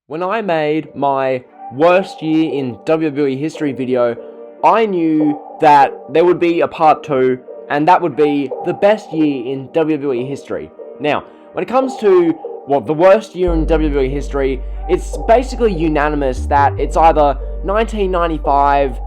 When I made my worst year in WWE history video, I knew that there would be a part 2, and that would be the best year in WWE history. Now, when it comes to, the worst year in WWE history, it's basically unanimous that it's either 1995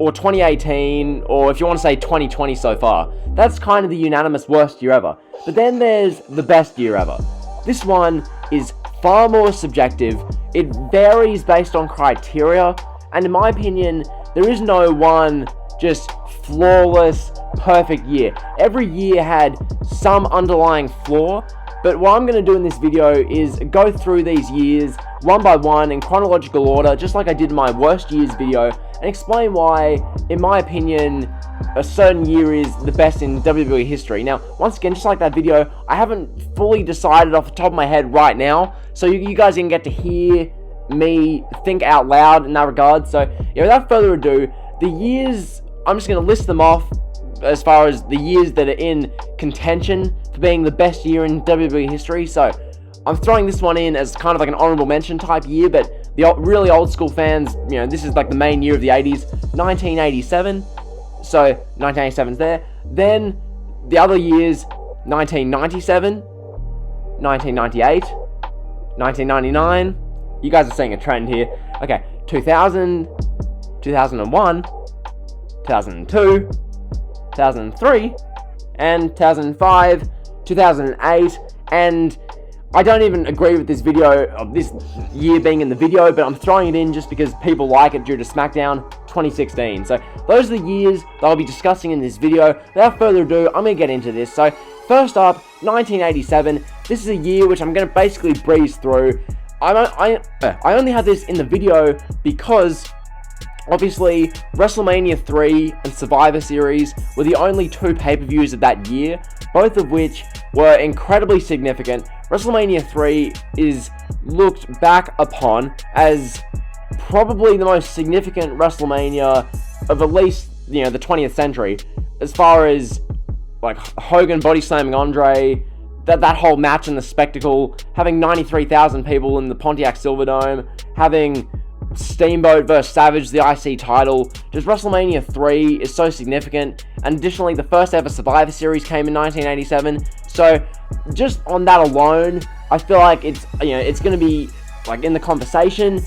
or 2018, or if you want to say 2020 so far. That's kind of the unanimous worst year ever. But then there's the best year ever. This one is far more subjective. It varies based on criteria, and in my opinion, there is no one just flawless, perfect year. Every year had some underlying flaw, but what I'm going to do in this video is go through these years one by one in chronological order, just like I did in my worst years video, and explain why, in my opinion, a certain year is the best in WWE history. Now, once again, just like that video, I haven't fully decided off the top of my head right now, so you guys can get to hear me think out loud in that regard. So, without further ado, the years, I'm just going to list them off as far as the years that are in contention for being the best year in WWE history. So, I'm throwing this one in as kind of like an honorable mention type year, but the really old school fans, this is like the main year of the 80s, 1987. So, 1987's there. Then, the other years, 1997, 1998, 1999. You guys are seeing a trend here. Okay, 2000, 2001, 2002, 2003, and 2005, 2008, and I don't even agree with this video of this year being in the video, but I'm throwing it in just because people like it due to SmackDown 2016. So those are the years that I'll be discussing in this video. Without further ado, I'm going to get into this. So first up, 1987. This is a year which I'm going to basically breeze through. I only have this in the video because obviously WrestleMania 3 and Survivor Series were the only two pay-per-views of that year, both of which were incredibly significant. WrestleMania 3 is looked back upon as probably the most significant WrestleMania of at least, the 20th century, as far as like Hogan body slamming Andre, that whole match and the spectacle, having 93,000 people in the Pontiac Silverdome, having Steamboat vs. Savage, the IC title. Just WrestleMania 3 is so significant, and additionally the first ever Survivor Series came in 1987, so just on that alone, I feel like it's going to be like in the conversation.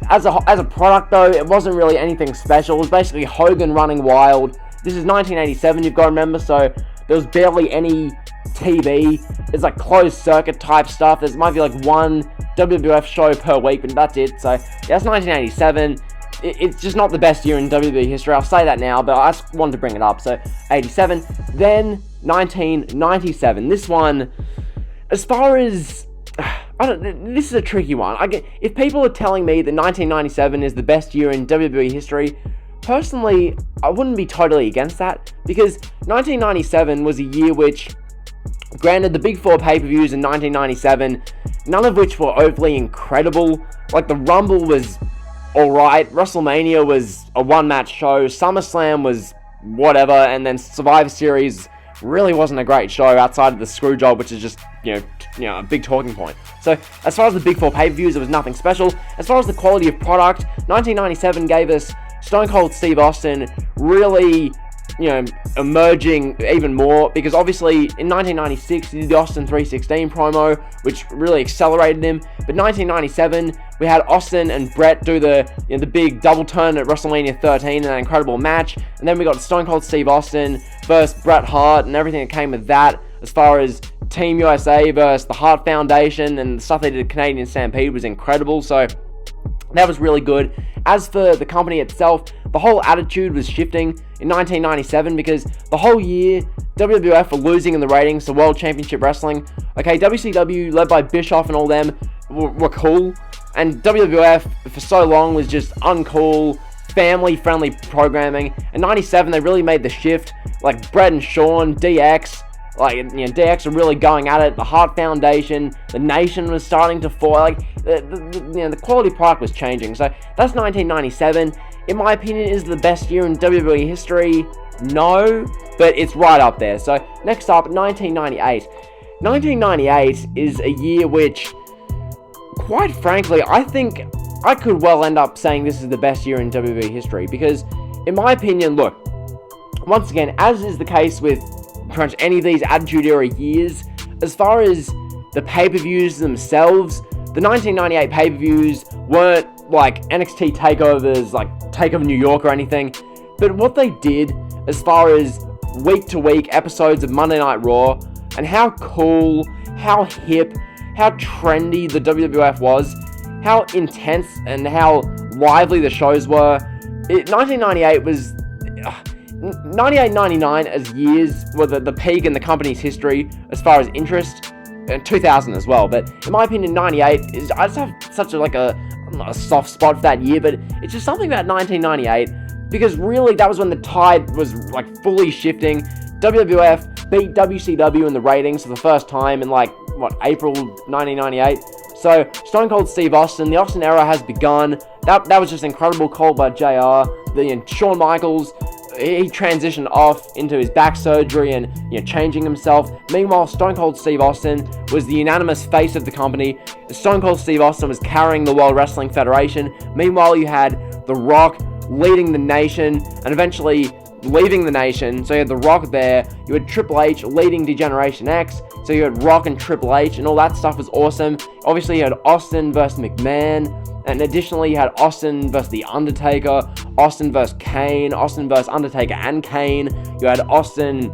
As a product though, it wasn't really anything special. It was basically Hogan running wild. This is 1987, you've got to remember, so there was barely any TV. It's like closed circuit type stuff. There might be like one WWF show per week, but that's it. So that's 1987. It's just not the best year in WWE history. I'll say that now, but I just wanted to bring it up. So 87. Then 1997. This one, as far as this is a tricky one. If people are telling me that 1997 is the best year in WWE history, personally, I wouldn't be totally against that, because 1997 was a year which, granted, the big four pay-per-views in 1997, none of which were overly incredible. Like, the Rumble was alright, WrestleMania was a one-match show, SummerSlam was whatever, and then Survivor Series really wasn't a great show outside of the screw job, which is just, a big talking point. So, as far as the big four pay-per-views, it was nothing special. As far as the quality of product, 1997 gave us Stone Cold Steve Austin really, emerging even more, because obviously in 1996 he did the Austin 316 promo, which really accelerated him. But 1997 we had Austin and Brett do the big double turn at WrestleMania 13 in that incredible match, and then we got Stone Cold Steve Austin versus Bret Hart and everything that came with that, as far as Team USA versus the Hart Foundation, and the stuff they did at Canadian Stampede was incredible. So that was really good. As for the company itself, the whole attitude was shifting in 1997, because the whole year WWF were losing in the ratings to World Championship Wrestling. Okay, WCW, led by Bischoff and all them, were cool, and WWF for so long was just uncool, family-friendly programming. In 97, they really made the shift. Like Bret and Shawn, DX, DX are really going at it. The Hart Foundation, the Nation was starting to fall. Like the quality of product was changing. So that's 1997. In my opinion, is the best year in WWE history? No, but it's right up there. So next up, 1998. 1998 is a year which quite frankly, I think I could well end up saying this is the best year in WWE history, because, in my opinion, look, once again, as is the case with pretty much any of these Attitude Era years, as far as the pay-per-views themselves, the 1998 pay-per-views weren't like NXT takeovers, like Takeover New York or anything, but what they did as far as week-to-week episodes of Monday Night Raw, and how cool, how hip, how trendy the WWF was, how intense and how lively the shows were. 1998 was... 98-99 as years were the peak in the company's history as far as interest, and 2000 as well, but in my opinion 98 is, I just have such a soft spot for that year, but it's just something about 1998, because really that was when the tide was like fully shifting. WWF beat WCW in the ratings for the first time in April 1998. So Stone Cold Steve Austin, the Austin era has begun. That was just incredible call by JR. Shawn Michaels, he transitioned off into his back surgery and changing himself. Meanwhile, Stone Cold Steve Austin was the unanimous face of the company. Stone Cold Steve Austin was carrying the World Wrestling Federation. Meanwhile, you had The Rock leading the nation and eventually leaving the nation. So you had The Rock there. You had Triple H leading Degeneration X. So you had Rock and Triple H, and all that stuff was awesome. Obviously, you had Austin versus McMahon. And additionally, you had Austin versus The Undertaker, Austin versus Kane, Austin versus Undertaker and Kane. You had Austin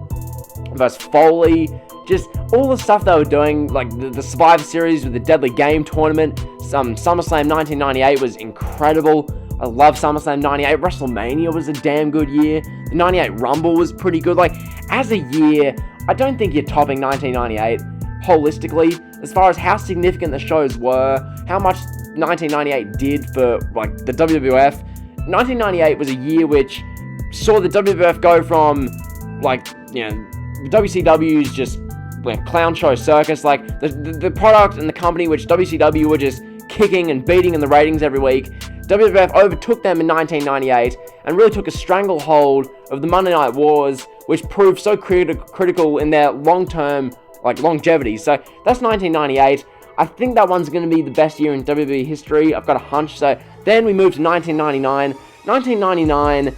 versus Foley. Just all the stuff they were doing, like the Survivor Series with the Deadly Game tournament. SummerSlam 1998 was incredible. I love SummerSlam 98. WrestleMania was a damn good year. The 98 Rumble was pretty good. Like, as a year, I don't think you're topping 1998 holistically, as far as how significant the shows were, how much 1998 did for the WWF. 1998 was a year which saw the WWF go from WCW's just clown show circus, the product and the company which WCW were just kicking and beating in the ratings every week. WWF overtook them in 1998 and really took a stranglehold of the Monday Night Wars, which proved so critical in their long-term longevity. So that's 1998. I think that one's going to be the best year in WWE history. I've got a hunch. So then we move to 1999. 1999,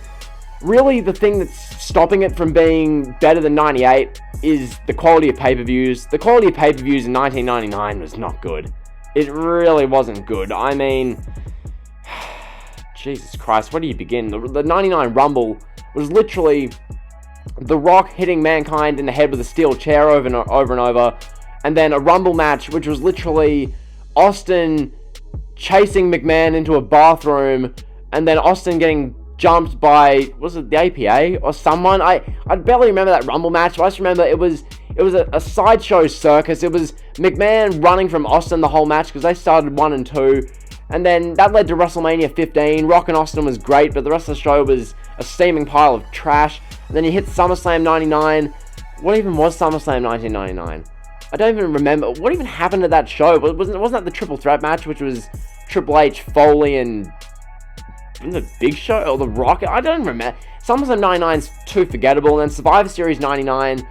really the thing that's stopping it from being better than 98 is the quality of pay-per-views. The quality of pay-per-views in 1999 was not good. It really wasn't good. I mean, Jesus Christ, where do you begin? The 99 Rumble was literally The Rock hitting Mankind in the head with a steel chair over and over. And then a Rumble match, which was literally Austin chasing McMahon into a bathroom, and then Austin getting jumped by, was it the APA or someone? I barely remember that Rumble match, but I just remember it was a sideshow circus. It was McMahon running from Austin the whole match, because they started 1 and 2, and then that led to WrestleMania 15. Rock and Austin was great, but the rest of the show was a steaming pile of trash. And then you hit SummerSlam 99. What even was SummerSlam 1999? I don't even remember. What even happened to that show? Wasn't that the triple threat match, which was Triple H, Foley, and the Big Show or The Rock? I don't remember. SummerSlam 99's too forgettable. And then Survivor Series 99,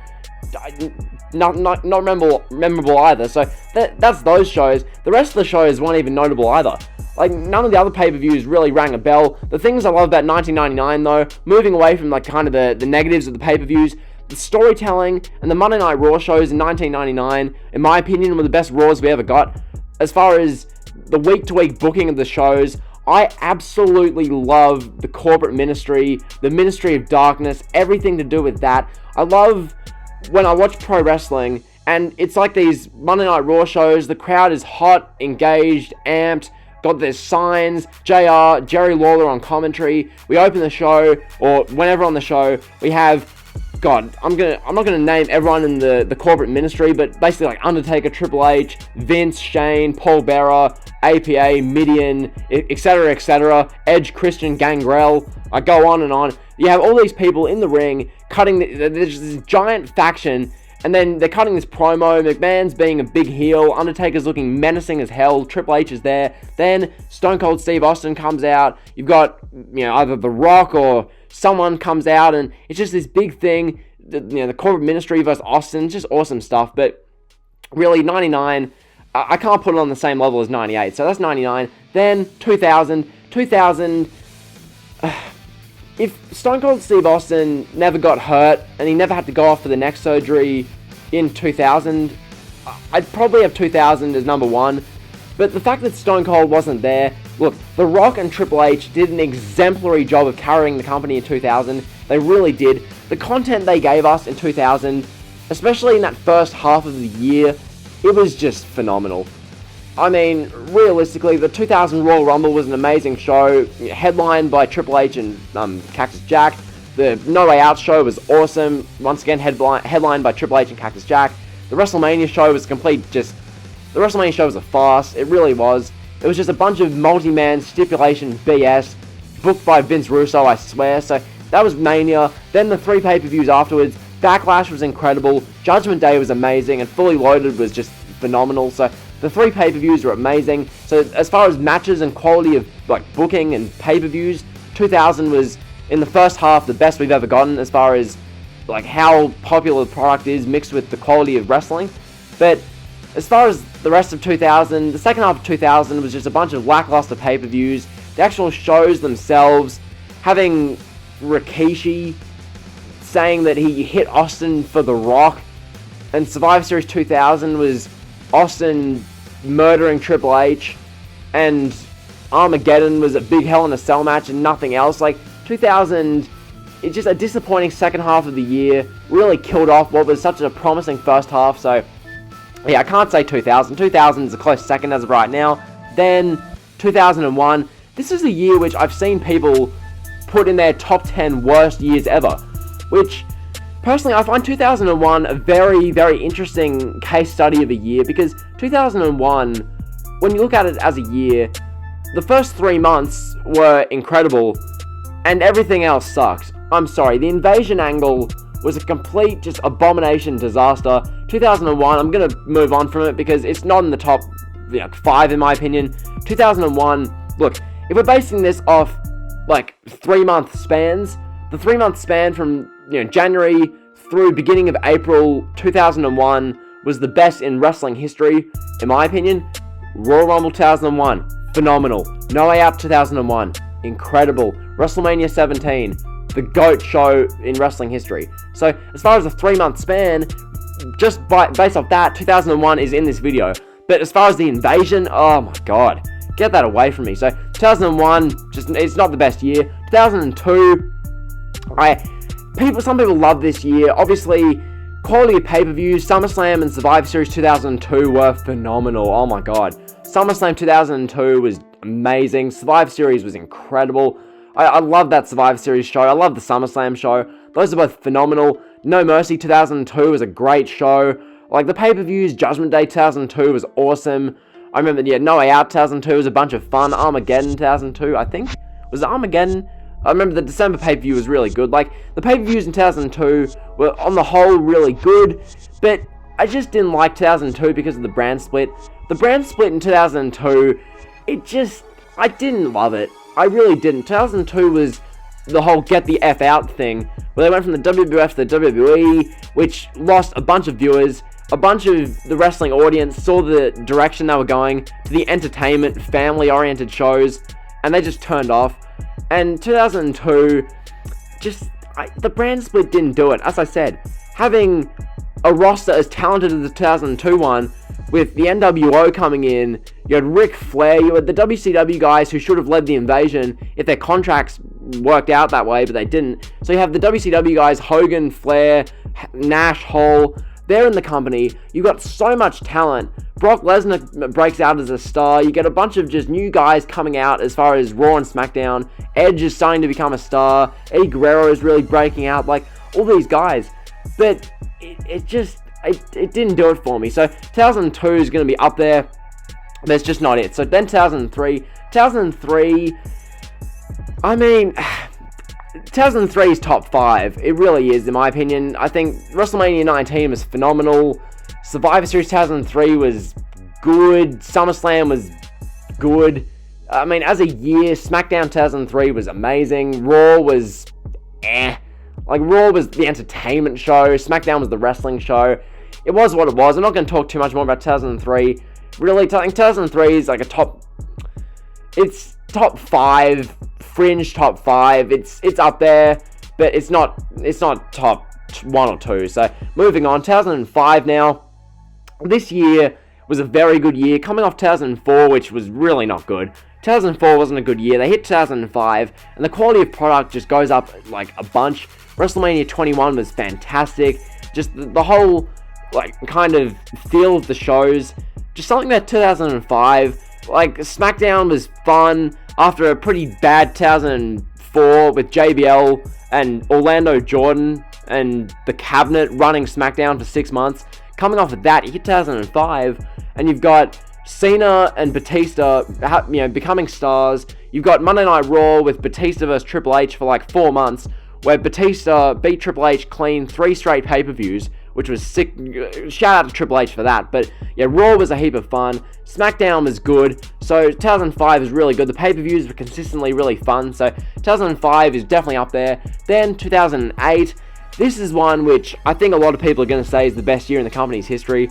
not memorable either. So that's those shows. The rest of the shows weren't even notable either. None of the other pay-per-views really rang a bell. The things I love about 1999, though, moving away from kind of the negatives of the pay-per-views, the storytelling and the Monday Night Raw shows in 1999, in my opinion, were the best Raws we ever got. As far as the week-to-week booking of the shows, I absolutely love the corporate ministry, the Ministry of Darkness, everything to do with that. I love when I watch pro wrestling, and it's like these Monday Night Raw shows, the crowd is hot, engaged, amped, got their signs, Jerry Lawler on commentary. We open the show, or whenever on the show, we have, God, I'm not gonna name everyone in the corporate ministry, but basically Undertaker, Triple H, Vince, Shane, Paul Bearer, APA, Midian, etc., Edge, Christian, Gangrel. I go on and on. You have all these people in the ring cutting. There's this giant faction, and then they're cutting this promo. McMahon's being a big heel. Undertaker's looking menacing as hell. Triple H is there. Then Stone Cold Steve Austin comes out. You've got either The Rock or someone comes out, and it's just this big thing. The corporate ministry versus Austin. It's just awesome stuff. But really, 99. I can't put it on the same level as 98, so that's 99. Then 2000. If Stone Cold Steve Austin never got hurt and he never had to go off for the neck surgery in 2000, I'd probably have 2000 as number one. But the fact that Stone Cold wasn't there, look, The Rock and Triple H did an exemplary job of carrying the company in 2000. They really did. The content they gave us in 2000, especially in that first half of the year, it was just phenomenal. I mean, realistically, the 2000 Royal Rumble was an amazing show, headlined by Triple H and Cactus Jack. The No Way Out show was awesome, once again headlined by Triple H and Cactus Jack. The WrestleMania show was the WrestleMania show was a farce, it really was. It was just a bunch of multi-man stipulation BS, booked by Vince Russo, I swear. So that was Mania. Then the 3 pay-per-views afterwards. Backlash was incredible, Judgment Day was amazing, and Fully Loaded was just phenomenal. So the 3 pay-per-views were amazing. So as far as matches and quality of booking and pay-per-views, 2000 was in the first half the best we've ever gotten as far as how popular the product is mixed with the quality of wrestling. But as far as the rest of 2000, the second half of 2000 was just a bunch of lackluster pay-per-views. The actual shows themselves, having Rikishi saying that he hit Austin for The Rock, and Survivor Series 2000 was Austin murdering Triple H, and Armageddon was a big Hell in a Cell match and nothing else. 2000, it's just a disappointing second half of the year, really killed off what was such a promising first half. So yeah, I can't say 2000. 2000 is a close second as of right now. Then 2001. This is a year which I've seen people put in their top 10 worst years ever, which personally I find 2001 a very, very interesting case study of a year, because 2001, when you look at it as a year, the first 3 months were incredible and everything else sucked. I'm sorry, the invasion angle was a complete just abomination disaster. 2001, I'm going to move on from it because it's not in the top 5 in my opinion. 2001, look, if we're basing this off 3-month spans, the 3-month span from January through beginning of April 2001 was the best in wrestling history, in my opinion. Royal Rumble 2001, phenomenal. No Way Out 2001, incredible. WrestleMania 17, the GOAT show in wrestling history. So as far as a 3-month span, just based off that, 2001 is in this video. But as far as the invasion, oh my god, get that away from me. So 2001, it's not the best year. 2002, some people love this year. Obviously, quality of pay-per-views, SummerSlam and Survivor Series 2002 were phenomenal. Oh my god. SummerSlam 2002 was amazing. Survivor Series was incredible. I love that Survivor Series show. I love the SummerSlam show. Those are both phenomenal. No Mercy 2002 was a great show. The pay-per-views, Judgment Day 2002 was awesome. I remember, No Way Out 2002 was a bunch of fun. Armageddon 2002, I think. Was it Armageddon? I remember the December pay-per-view was really good. The pay-per-views in 2002 were, on the whole, really good. But I just didn't like 2002 because of the brand split. The brand split in 2002, I didn't love it. I really didn't. 2002 was the whole get the F out thing, where they went from the WWF to the WWE, which lost a bunch of viewers. A bunch of the wrestling audience saw the direction they were going to the entertainment, family-oriented shows, and they just turned off. And 2002, the brand split didn't do it. As I said, having a roster as talented as the 2002 one, with the NWO coming in, you had Ric Flair, you had the WCW guys who should have led the invasion if their contracts worked out that way, but they didn't. So you have the WCW guys, Hogan, Flair, Nash, Hall, they're in the company. You got so much talent. Brock Lesnar breaks out as a star. You get a bunch of just new guys coming out as far as Raw and SmackDown. Edge is starting to become a star. Eddie Guerrero is really breaking out. All these guys. But it didn't do it for me. So 2002 is going to be up there, but it's just not it. So then 2003, I mean, 2003 is top 5. It really is, in my opinion. I think WrestleMania 19 was phenomenal. Survivor Series 2003 was good. SummerSlam was good. I mean, as a year, SmackDown 2003 was amazing. Raw was Raw was the entertainment show. SmackDown was the wrestling show. It was what it was. I'm not going to talk too much more about 2003. really, I think 2003 is like it's top 5, fringe top 5. It's up there, but it's not top 1 or 2. So moving on, 2005 now. This year was a very good year, coming off 2004, which was really not good. 2004 wasn't a good year. They hit 2005, and the quality of product just goes up like a bunch. WrestleMania 21 was fantastic. Just the whole like kind of feel of the shows. Just something that 2005, like SmackDown was fun after a pretty bad 2004 with JBL and Orlando Jordan and the Cabinet running SmackDown for 6 months. Coming off of that, you hit 2005, and you've got Cena and Batista, becoming stars. You've got Monday Night Raw with Batista versus Triple H for like 4 months, where Batista beat Triple H clean 3 straight pay-per-views, which was sick. Shout out to Triple H for that. But yeah, Raw was a heap of fun. SmackDown was good. So 2005 is really good. The pay-per-views were consistently really fun. So 2005 is definitely up there. Then 2008. This is one which I think a lot of people are going to say is the best year in the company's history,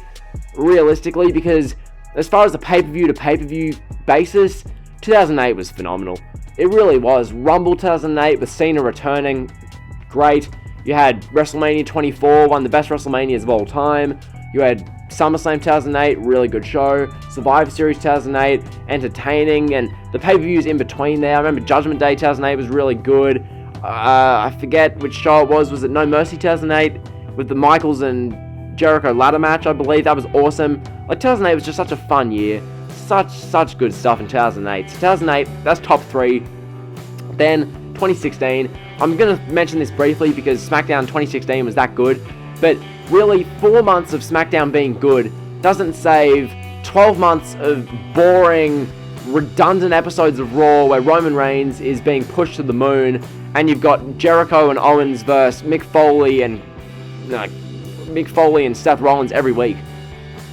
realistically, because as far as the pay-per-view to pay-per-view basis, 2008 was phenomenal. It really was. Rumble 2008 with Cena returning, great. You had WrestleMania 24, one of the best WrestleManias of all time. You had SummerSlam 2008, really good show. Survivor Series 2008, entertaining, and the pay-per-views in between there. I remember Judgment Day 2008 was really good. I forget which show it was. Was it No Mercy 2008 with the Michaels and Jericho ladder match? I believe that was awesome. Like 2008 was just such a fun year. Such good stuff in 2008. 2008, that's top 3. Then 2016. I'm gonna mention this briefly because SmackDown 2016 was that good, but really 4 months of SmackDown being good doesn't save 12 months of boring, redundant episodes of Raw where Roman Reigns is being pushed to the moon, and you've got Jericho and Owens versus Mick Foley and Seth Rollins every week.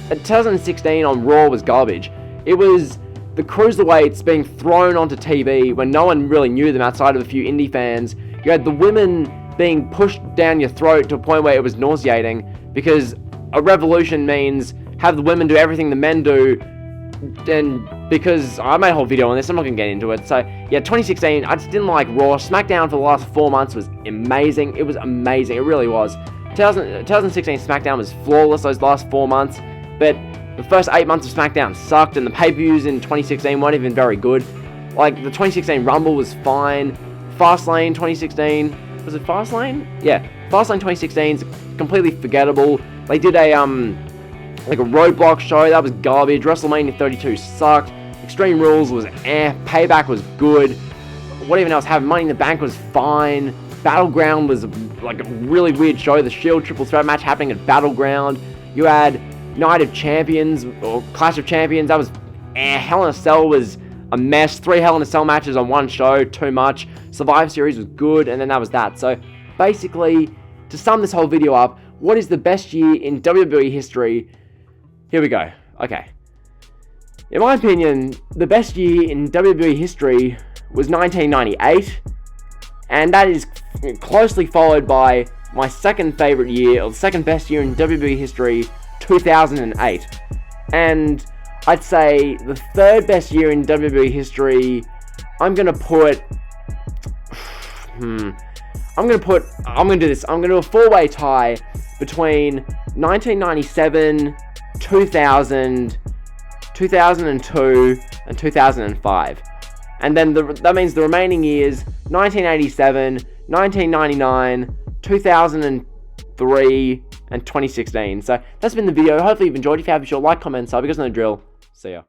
2016 on Raw was garbage. It was the cruiserweights being thrown onto TV when no one really knew them outside of a few indie fans. You had the women being pushed down your throat to a point where it was nauseating, because a revolution means have the women do everything the men do. And because I made a whole video on this, I'm not going to get into it. So yeah, 2016, I just didn't like Raw. SmackDown for the last 4 months was amazing. It was amazing. It really was. 2016 SmackDown was flawless those last 4 months. But the first 8 months of SmackDown sucked, and the pay-per-views in 2016 weren't even very good. Like, the 2016 Rumble was fine. Fastlane 2016, was it Fastlane? Yeah, Fastlane 2016 is completely forgettable. They did a Roadblock show, that was garbage. WrestleMania 32 sucked. Extreme Rules was Payback was good. What even else happened? Money in the Bank was fine. Battleground was like a really weird show. The Shield Triple Threat match happening at Battleground. You had Night of Champions or Clash of Champions, that was Hell in a Cell was a mess. 3 Hell in a Cell matches on one show, too much. Survivor Series was good, and then that was that. So basically, to sum this whole video up, what is the best year in WWE history? Here we go. Okay. In my opinion, the best year in WWE history was 1998, and that is closely followed by my second favorite year, or the second best year in WWE history, 2008. And I'd say the third best year in WWE history, I'm gonna do this. I'm gonna do a 4-way tie between 1997, 2000, 2002, and 2005. And then that means the remaining years, 1987, 1999, 2003, and 2016. So that's been the video. Hopefully you've enjoyed. If you have, be sure to like, comment, sub. You guys know the drill. See ya.